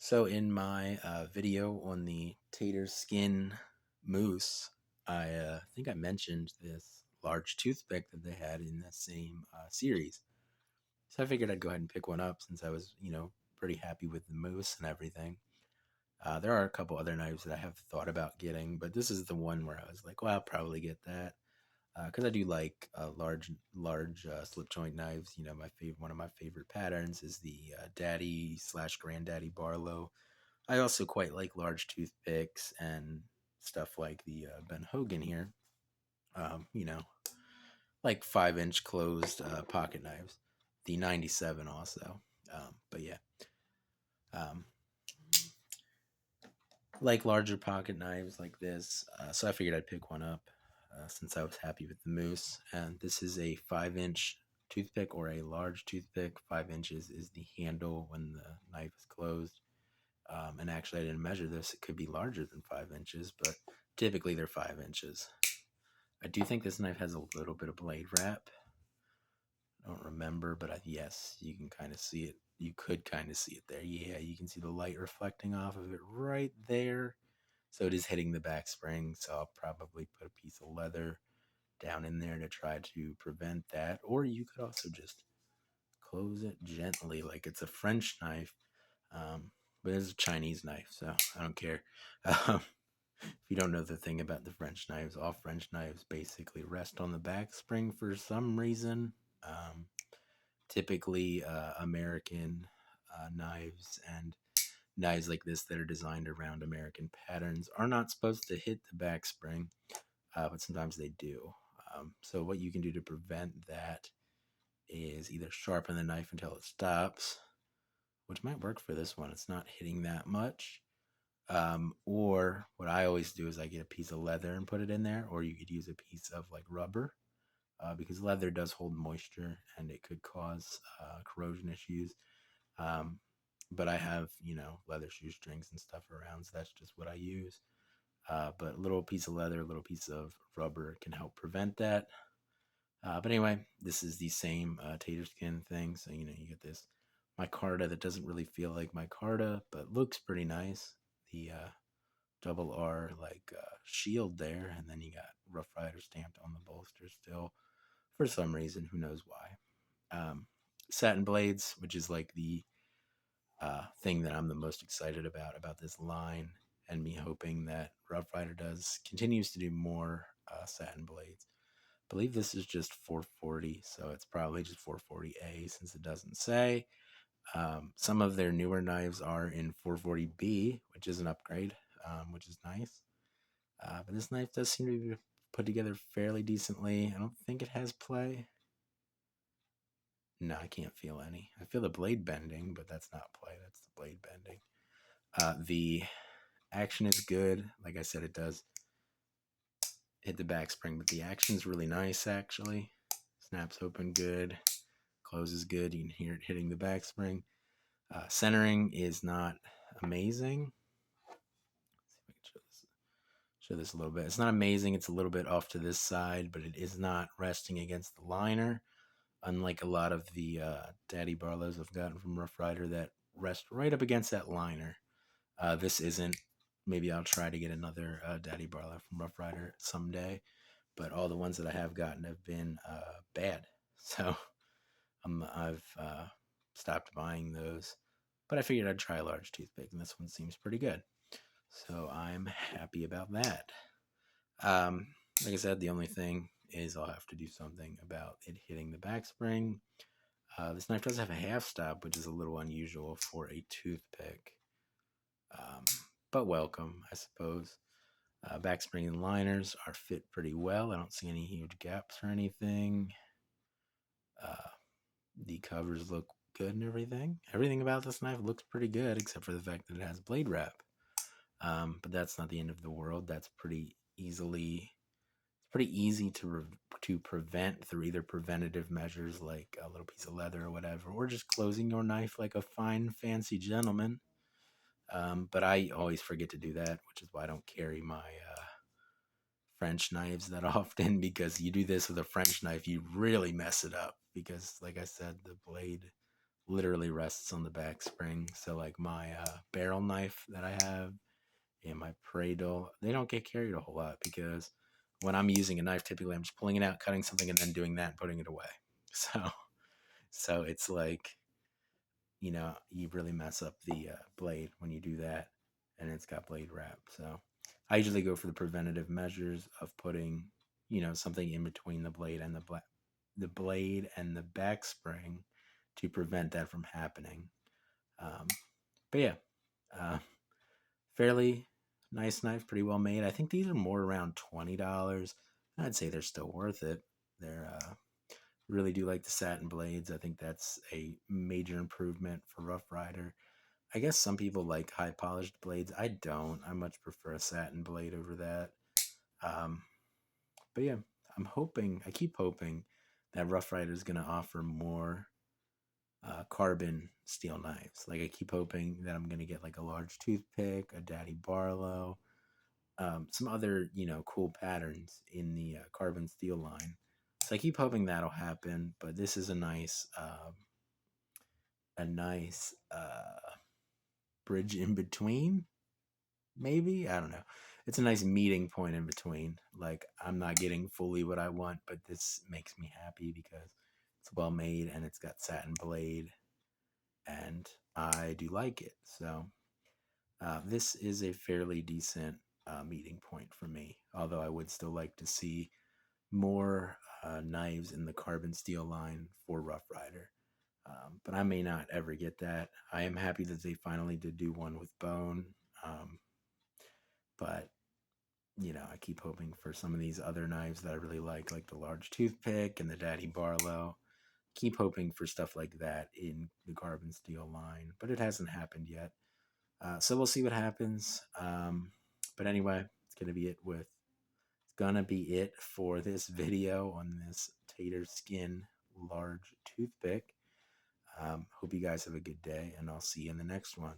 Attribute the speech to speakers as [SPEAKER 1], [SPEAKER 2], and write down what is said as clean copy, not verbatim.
[SPEAKER 1] So in my video on the Tater skin mousse, I think I mentioned this large toothpick that they had in the same series. So I figured I'd go ahead and pick one up since I was, pretty happy with the mousse and everything. There are a couple other knives that I have thought about getting, but this is the one where I was like, well, I'll probably get that because I do like large slip joint knives. One of my favorite patterns is the Daddy slash Granddaddy Barlow. I also quite like large toothpicks and stuff like the Ben Hogan here. Um, you know, like 5-inch closed pocket knives. The 97 also. But yeah, um, like larger pocket knives like this. So I figured I'd pick one up since I was happy with the mousse. And this is a 5-inch toothpick or a large toothpick. 5 inches is the handle when the knife is closed. And actually, I didn't measure this. It could be larger than 5 inches, but typically they're 5 inches. I do think this knife has a little bit of blade wrap. I don't remember, but yes, you can kind of see it. You could kind of see it there. Yeah, you can see the light reflecting off of it right there. So it is hitting the back spring. So I'll probably put a piece of leather down in there to try to prevent that. Or you could also just close it gently like it's a French knife. But it's a Chinese knife, so I don't care. Um, if you don't know the thing about the French knives, all French knives basically rest on the back spring for some reason. Um, Typically, American knives and knives like this that are designed around American patterns are not supposed to hit the back spring, but sometimes they do. So, what you can do to prevent that is either sharpen the knife until it stops, which might work for this one. It's not hitting that much. Or what I always do is I get a piece of leather and put it in there, or you could use a piece of like rubber, because leather does hold moisture and it could cause corrosion issues. Um, but I have, leather shoestrings and stuff around, so that's just what I use. But a little piece of leather, a little piece of rubber can help prevent that. But anyway, this is the same tater skin thing. So, you get this micarta that doesn't really feel like micarta, but looks pretty nice. The double R shield there, and then you got Rough Rider stamped on the bolster still for some reason. Who knows why? Satin blades, which is like the thing that I'm the most excited about this line, and me hoping that Rough Rider continues to do more satin blades. I believe this is just 440, so it's probably just 440A since it doesn't say. Some of their newer knives are in 440B, which is an upgrade, which is nice. But this knife does seem to be put together fairly decently. I don't think it has play. No, I can't feel any. I feel the blade bending, but that's not play. That's the blade bending. The action is good. Like I said, it does hit the back spring, but the action is really nice, actually. Snaps open good. Closes good. You can hear it hitting the back spring. Centering is not amazing. Let's see if I can show this a little bit. It's not amazing. It's a little bit off to this side, but it is not resting against the liner. Unlike a lot of the Daddy Barlows I've gotten from Rough Rider that rest right up against that liner. This isn't. Maybe I'll try to get another Daddy Barlow from Rough Rider someday. But all the ones that I have gotten have been bad. So I've stopped buying those. But I figured I'd try a large toothpick, and this one seems pretty good. So I'm happy about that. Um, like I said, the only thing is I'll have to do something about it hitting the back spring. This knife does have a half stop, which is a little unusual for a toothpick. But welcome, I suppose. Back spring and liners are fit pretty well. I don't see any huge gaps or anything. The covers look good and everything. Everything about this knife looks pretty good, except for the fact that it has blade wrap. But that's not the end of the world. That's pretty easy to prevent through either preventative measures like a little piece of leather or whatever, or just closing your knife like a fine, fancy gentleman. But I always forget to do that, which is why I don't carry my French knives that often, because you do this with a French knife, you really mess it up because, like I said, the blade literally rests on the back spring. So like my barrel knife that I have and my Prado, they don't get carried a whole lot because when I'm using a knife, typically I'm just pulling it out, cutting something, and then doing that and putting it away. So it's like, you really mess up the blade when you do that, and it's got blade wrap. So I usually go for the preventative measures of putting, something in between the blade and the blade and the back spring to prevent that from happening. Um, but yeah, uh, fairly nice knife, pretty well made. I think these are more around $20. I'd say they're still worth it. They're really do like the satin blades. I think that's a major improvement for Rough Rider. I guess some people like high polished blades. I don't. I much prefer a satin blade over that. Um, but yeah, I keep hoping that Rough Rider is going to offer more carbon steel knives. Like I keep hoping that I'm going to get like a large toothpick, a Daddy Barlow, some other, cool patterns in the carbon steel line. So I keep hoping that'll happen, but this is a nice bridge in between. Maybe, I don't know. It's a nice meeting point in between. Like I'm not getting fully what I want, but this makes me happy because it's well made and it's got satin blade, and I do like it. So this is a fairly decent meeting point for me. Although I would still like to see more knives in the carbon steel line for Rough Rider. But I may not ever get that. I am happy that they finally did do one with bone. Um, but, I keep hoping for some of these other knives that I really like the large toothpick and the Daddy Barlow. Keep hoping for stuff like that in the carbon steel line, but it hasn't happened yet. So we'll see what happens. But anyway, it's gonna be it for this video on this Tater Skin large toothpick. Hope you guys have a good day, and I'll see you in the next one.